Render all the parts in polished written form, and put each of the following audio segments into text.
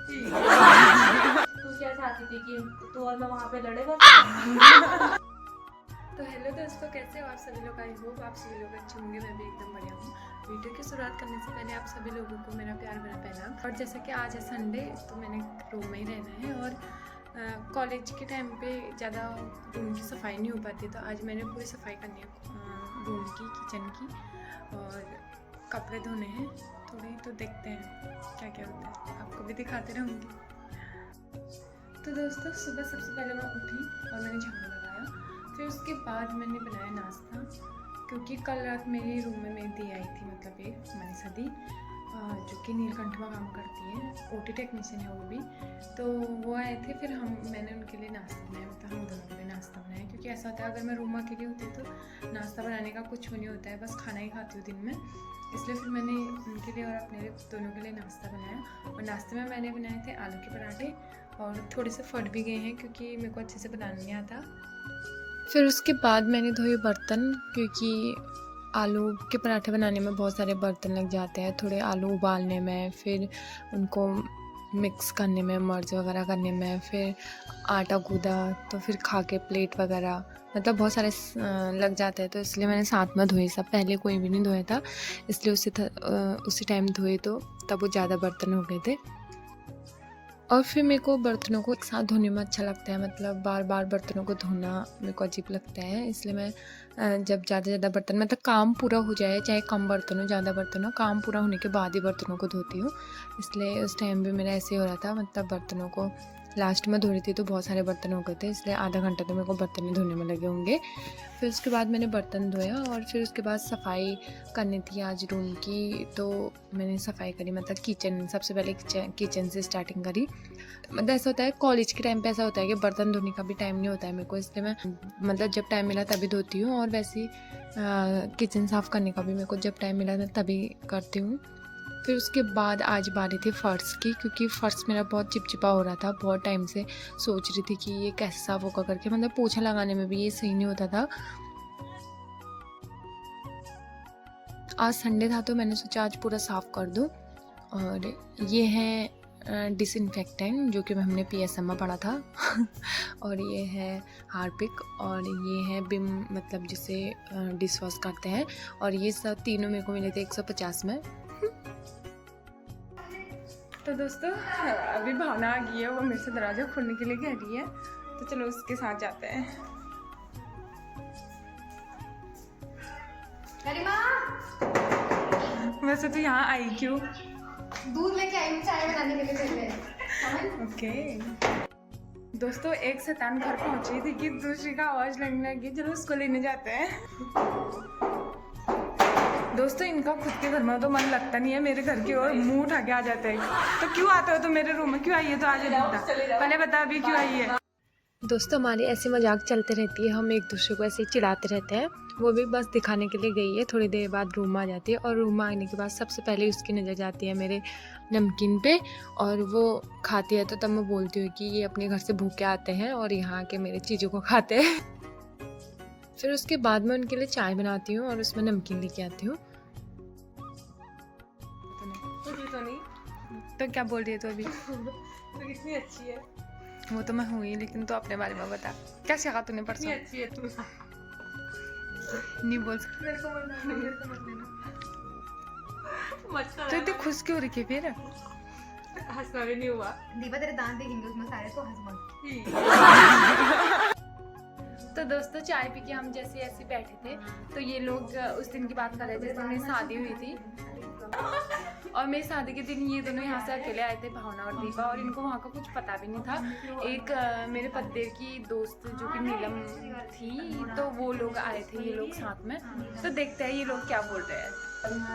तू क्या चाहती थी कि तू और मैं वहाँ पे लड़े बस? तो हेलो दोस्तों, कैसे हो आप सभी लोग? आई होप आप सभी लोग अच्छे होंगे। मैं भी एकदम बढ़िया हूँ। वीडियो की शुरुआत करने से पहले आप सभी लोगों को मेरा प्यार भरा पहला। और जैसे कि आज है संडे, तो मैंने रूम में ही रहना है और कॉलेज के टाइम पे ज़्यादा रूम की सफाई नहीं हो पाती, तो आज मैंने पूरी सफाई करनी है रूम की, किचन की, और कपड़े धोने हैं थोड़े। तो देखते हैं क्या क्या होता है, आपको भी दिखाते रहूँगी। तो दोस्तों, सुबह सबसे पहले मैं उठी और मैंने झाड़ू लगाया। फिर उसके बाद मैंने बनाया नाश्ता, क्योंकि कल रात मेरे रूम में मेरी दी आई थी, मतलब एक मनीषा दी, जो कि नीलकंठ में काम करती है, ओटी टेक्नीशियन है वो भी। तो वो आए थे, फिर मैंने उनके लिए नाश्ता बनाया, मतलब हम दोनों के लिए नाश्ता बनाया। क्योंकि ऐसा होता है, अगर मैं रूम में अकेली होती तो नाश्ता बनाने का कुछ नहीं होता है, बस खाना ही खाती हूँ दिन में। इसलिए फिर मैंने उनके लिए और अपने लिए, दोनों के लिए नाश्ता बनाया। और नाश्ते में मैंने बनाए थे आलू के पराठे, और थोड़े से फट भी गए हैं क्योंकि मेरे को अच्छे से बनाना नहीं आता। फिर उसके बाद मैंने धोए बर्तन, क्योंकि आलू के पराठे बनाने में बहुत सारे बर्तन लग जाते हैं। थोड़े आलू उबालने में, फिर उनको मिक्स करने में, मर्ज वगैरह करने में, फिर आटा गूंदा, तो फिर खा के प्लेट वगैरह, मतलब बहुत सारे लग जाते हैं। तो इसलिए मैंने साथ में धोए सब, पहले कोई भी नहीं धोया था, इसलिए उसी टाइम धोए, तो तब वो ज़्यादा बर्तन हो गए थे। और फिर मेरे को बर्तनों को एक साथ धोने में अच्छा लगता है, मतलब बार बार बर्तनों को धोना मेरे को अजीब लगता है। इसलिए मैं जब ज़्यादा बर्तन, मतलब काम पूरा हो जाए, चाहे कम बर्तन हो ज़्यादा बर्तन हो, काम पूरा होने के बाद ही बर्तनों को धोती हूँ। इसलिए उस टाइम भी मेरा ऐसे हो रहा था, मतलब बर्तनों को लास्ट में धो रही थी तो बहुत सारे बर्तन हो गए थे, इसलिए आधा घंटा तो मेरे को बर्तन धोने में लगे होंगे। फिर उसके बाद मैंने बर्तन धोया, और फिर उसके बाद सफाई करनी थी आज रूम की, तो मैंने सफाई करी, मतलब किचन, सबसे पहले किचन से स्टार्टिंग करी। मतलब ऐसा होता है कॉलेज के टाइम पे, ऐसा होता है कि बर्तन धोने का भी टाइम नहीं होता है मेरे को, इसलिए मैं मतलब जब टाइम मिला तभी धोती हूँ। और वैसे ही किचन साफ़ करने का भी मेरे को जब टाइम मिला मैं तभी करती हूँ। फिर उसके बाद आज बारी थी फ़र्श की, क्योंकि फ़र्श मेरा बहुत चिपचिपा हो रहा था। बहुत टाइम से सोच रही थी कि ये कैसे साफ़ होगा करके, मतलब पोछा लगाने में भी ये सही नहीं होता था। आज संडे था तो मैंने सोचा आज पूरा साफ़ कर दूँ। और ये है डिसइंफेक्टेंट, जो कि हमने PSM में पढ़ा था और ये है हार्पिक, और ये है बिम, मतलब जिसे डिश वॉश करते हैं। और ये सब तीनों मेरे को मिले थे 150 में। तो दोस्तों, अभी भावना आ गई है, वो मेरे से दरवाज़ा खोलने के लिए कह रही है, तो चलो उसके साथ जाते हैं। वैसे तो यहाँ आई क्यों? दूध लेके आई हूँ चाय बनाने के लिए पहले। ओके दोस्तों, एक शैतान घर पहुंची थी कि दूसरी का आवाज़ लगने लगी, चलो उसको लेने जाते हैं। दोस्तों, इनका खुद के घर में तो मन लगता नहीं है, मेरे घर की ओर मुंह उठा के आ जाते हैं। तो क्यों आते हो तुम मेरे रूम में? क्यों आई है? तो आज पहले बता अभी क्यों आई है। दोस्तों, हमारी ऐसी मजाक चलते रहती है, हम एक दूसरे को ऐसे ही चिढ़ाते रहते हैं। वो भी बस दिखाने के लिए गई है, थोड़ी देर बाद रूम में आ जाती है, और रूम में आने के बाद सबसे पहले उसकी नज़र जाती है मेरे नमकीन पे, और वो खाती है। तो तब मैं बोलती हूँ कि ये अपने घर से भूखे आते हैं और यहाँ के मेरे चीज़ों को खाते हैं। फिर उसके बाद मैं उनके लिए चाय बनाती हूँ और उसमें नमकीन लेके आती हूँ। तो क्या बोल रही है तो अभी? तो कितनी अच्छी है वो तो मैं हूँ ही, लेकिन तो अपने बारे में बता, क्या सीखा तूने परसों? अच्छी है तू। नहीं बोल सकती। मेरे को मत लेना। तो इतनी खुश क्यों रखी फिर? हंसना भी नहीं हुआ। दीपा तेरे दांत दिखेंगे उसमें सारे, तो हंस मत। तो दोस्तों, चाय पी के हम जैसे ऐसे बैठे थे, तो ये लोग उस दिन की बात कर रहे थे जिस दिन मेरी शादी हुई थी। और मेरी शादी के दिन ये दोनों यहाँ से अकेले आए थे, भावना और दीपा, और इनको वहाँ का कुछ पता भी नहीं था। एक मेरे पद्देर की दोस्त जो कि नीलम थी, तो वो लोग आए थे, ये लोग साथ में। तो देखते हैं ये लोग क्या बोल रहे हैं।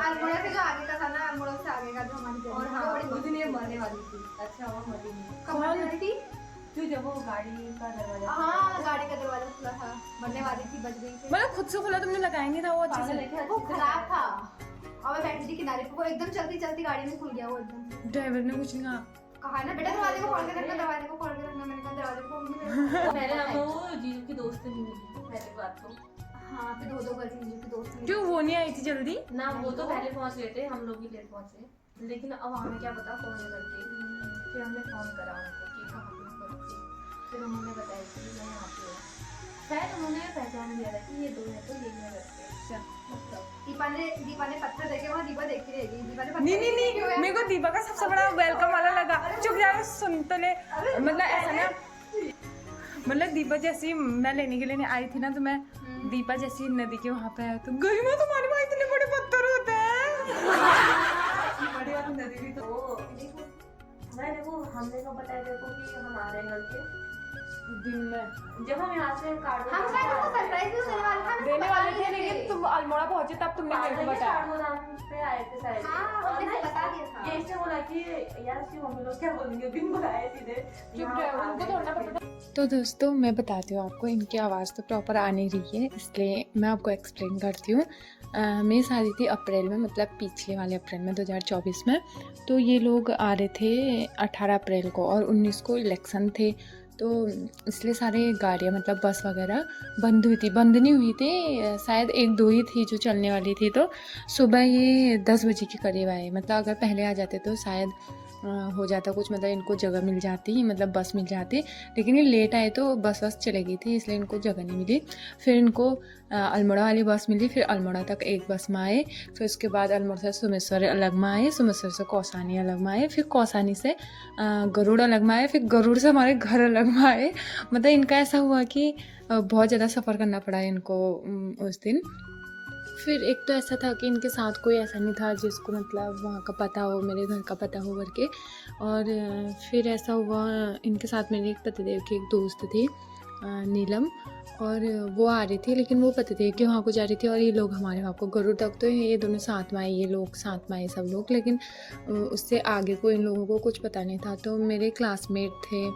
अल्मोड़ा से जो आगे का था ना, अल्मोड़ा से आगे का जो हमारी और हाँ, उस दिन ये मरने वाली थी। अच्छा वो मरी नहीं। कब मरने वाली थी? तू जब वो गाड़ी का दरवाजा, हाँ गाड़ी का दरवाजा खुला था, मरने वाली थी, बच गई थी। मतलब खुद से खुला तुमने लगाया नहीं था वो अच्छे से? वो खराब था, और मैं बैठी थी किनारे पे, वो एकदम चलती चलती गाड़ी में खुल गया वो एकदम। ड्राइवर ने कुछ नहीं कहा? कहा ना बेटा दरवाजे को खोल के रखना, दरवाजे को खोल के रखना। मैंने कहा दरवाजे को पहले हम वो जीजू की दोस्त नहीं मिली पहली बात तो। हाँ, फिर दो करके जीजू की दोस्त मिली। क्यों वो नहीं आई थी जल्दी? ना वो तो पहले पहुंच गए थे, हम लोग ही लेट पहुंचे। लेकिन अब हमें क्या पता कौन है करके। फिर हमने करा उनको कि कहाँ पे उनको रखते। फिर उन्होंने बताया कि मैं यहाँ पे हूँ। शायद उन्होंने पहचान लिया था कि ये दो है तो यही में रखते। मतलब दीपा ने पत्थर देखे, वहाँ दीपा देखती रहेगी। दीपा ने पत्थर नहीं नहीं नहीं, मेरे को दीपा का सबसे बड़ा वेलकम वाला लगा। चुप जाओ, सुन तो ले। मतलब ऐसा ना, मतलब दीपा जैसी मैं लेने के लिए आई थी ना, तो मैं दीपा जैसी नदी के वहाँ पे आया तो गई मैं, तुम्हारे वहाँ इतने बड़े पत्थर होते हैं। बड़ी वाली नदी भी तो देखो हमने को बताया देखो कि हम आ रहे हैं करके दिन में जब हम यहाँ से कार्डो हम शायद उसको सरप्राइज देने वाले थे, लेकिन तुम अल्मोड़ा पहुंचे तब तुमने मेरे को बताया। कार्डो नाम पे आए थे शायद। हाँ, और हमने ना बता दिया था। ये इससे बोला कि यार उसकी मम्मी लोग क्या बोलेंगे, बिन बुलाए सीधे चुप रहो, उनको थोड़ा पता। तो दोस्तों मैं बताती हूँ आपको, इनकी आवाज़ तो प्रॉपर आ नहीं रही है, इसलिए मैं आपको एक्सप्लेन करती हूँ। मेरी शादी थी अप्रैल में, मतलब पिछले वाले अप्रैल में 2024 में। तो ये लोग आ रहे थे 18 अप्रैल को और 19 को इलेक्शन थे, तो इसलिए सारे गाड़ियाँ मतलब बस वगैरह बंद हुई थी। बंद नहीं हुई थी, शायद एक दो ही थी जो चलने वाली थी। तो सुबह ये 10 बजे के करीब आए, मतलब अगर पहले आ जाते तो शायद हो जाता कुछ, मतलब इनको जगह मिल जाती, मतलब बस मिल जाती। लेकिन ये लेट आए तो बस चले गई थी, इसलिए इनको जगह नहीं मिली। फिर इनको अल्मोड़ा वाली बस मिली, फिर अल्मोड़ा तक एक बस में आए, फिर उसके बाद अल्मोड़ा से सुमेश्वर अलग में आए, सुमेश्वर से कौसानी अलग में आए, फिर कौसानी से गरुड़ अलग में आए, फिर गरुड़ से हमारे घर अलग में आए। मतलब इनका ऐसा हुआ कि बहुत ज़्यादा सफ़र करना पड़ा इनको उस दिन। फिर एक तो ऐसा था कि इनके साथ कोई ऐसा नहीं था जिसको मतलब वहाँ का पता हो, मेरे घर का पता हो करके। और फिर ऐसा हुआ, इनके साथ मेरे एक पतिदेव की एक दोस्त थी नीलम, और वो आ रही थी, लेकिन वो पतिदेव के वहाँ को जा रही थी और ये लोग हमारे वहाँ को गरुड़ तक। तो ये दोनों साथ में आए, ये लोग साथ में आए सब लोग, लेकिन उससे आगे को इन लोगों को कुछ पता नहीं था। तो मेरे क्लासमेट थे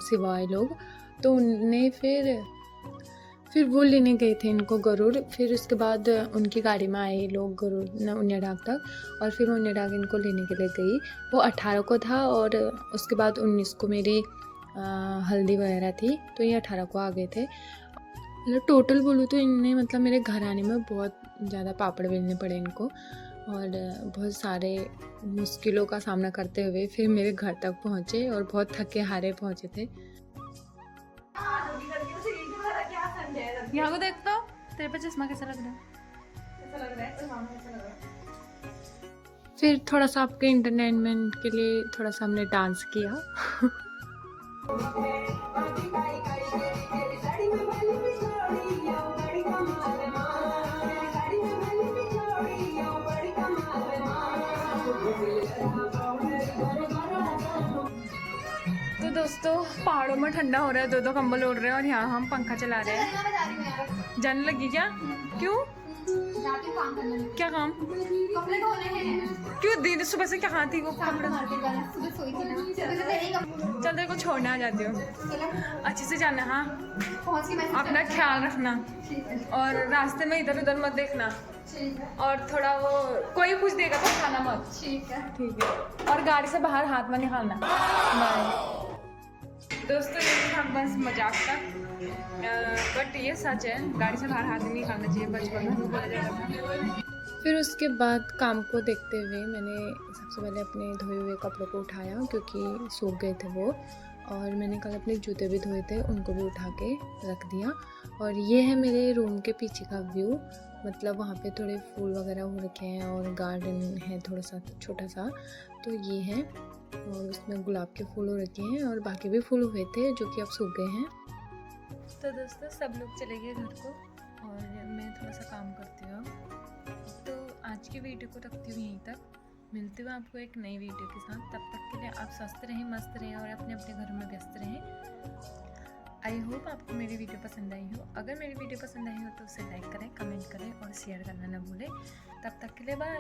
सिवाय लोग, तो उनने फिर वो लेने गए थे इनको गरुड़। फिर उसके बाद उनकी गाड़ी में आए लोग गरुड़ उन्या डाक तक, और फिर उन्या डाक इनको लेने के लिए गई। वो 18 को था और उसके बाद 19 को मेरी हल्दी वगैरह थी, तो ये 18 को आ गए थे। मतलब टोटल बोलूँ तो इनने मतलब मेरे घर आने में बहुत ज़्यादा पापड़ बेलने पड़े इनको, और बहुत सारे मुश्किलों का सामना करते हुए फिर मेरे घर तक पहुँचे, और बहुत थके हारे पहुँचे थे। यहाँ को देख तो, तेरे पे चश्मा कैसा लग रहा है? ऐसा लग रहा है, तो मामा ऐसा लग रहा है। फिर थोड़ा सा आपके एंटरटेनमेंट के लिए थोड़ा सा हमने डांस किया। तो दोस्तों पहाड़ों में ठंडा हो रहा है, दो कंबल ओढ़ रहे हैं और यहाँ हम पंखा चला रहे हैं। जाने लगी क्या? क्यों? जाती हूँ काम करने। क्या काम? कपड़े धोने हैं। क्यों दीदी सुबह से कहाँ थी वो कपड़े? मार्केट जाना, सुबह सोई थी ना, सुबह से तेरे ही कपड़े। चल तेरे को छोड़ने आ जाती हूँ, अच्छे से जाना। हाँ पहुँच के मैसेज अपना ख्याल रखना, ठीक है, और रास्ते में इधर उधर मत देखना, ठीक है, और थोड़ा वो कोई कुछ देगा तो खाना मत। ठीक है। ठीक है, और गाड़ी से बाहर हाथ में निकालना। बाय दोस्तों, ये था बस मजाक तक, बट ये सच है, गाड़ी से बाहर हाथ नहीं निकालना चाहिए, बचपन में बोला जाता था। फिर उसके बाद काम को देखते हुए मैंने सबसे पहले अपने धोए हुए कपड़ों को उठाया, क्योंकि सूख गए थे वो, और मैंने कल अपने जूते भी धोए थे, उनको भी उठा के रख दिया। और ये है मेरे रूम के पीछे का व्यू, मतलब वहाँ पे थोड़े फूल वगैरह हो रखे हैं और गार्डन है थोड़ा सा छोटा सा, तो ये है, और उसमें गुलाब के फूल हो रखे हैं और बाकी भी फूल हुए थे जो कि अब सूख गए हैं। तो दोस्तों सब लोग चले गए घर को और मैं थोड़ा सा काम करती हूँ, तो आज की वीडियो को रखती हूँ यहीं तक। मिलती हूँ आपको एक नई वीडियो के साथ, तब तक के लिए आप स्वस्थ रहें, मस्त रहें और अपने अपने घरों में व्यस्त रहें। आई होप आपको मेरी वीडियो पसंद आई हो। अगर मेरी वीडियो पसंद आई हो तो उसे लाइक करें, कमेंट करें और शेयर करना ना भूलें। तब तक के लिए बाय।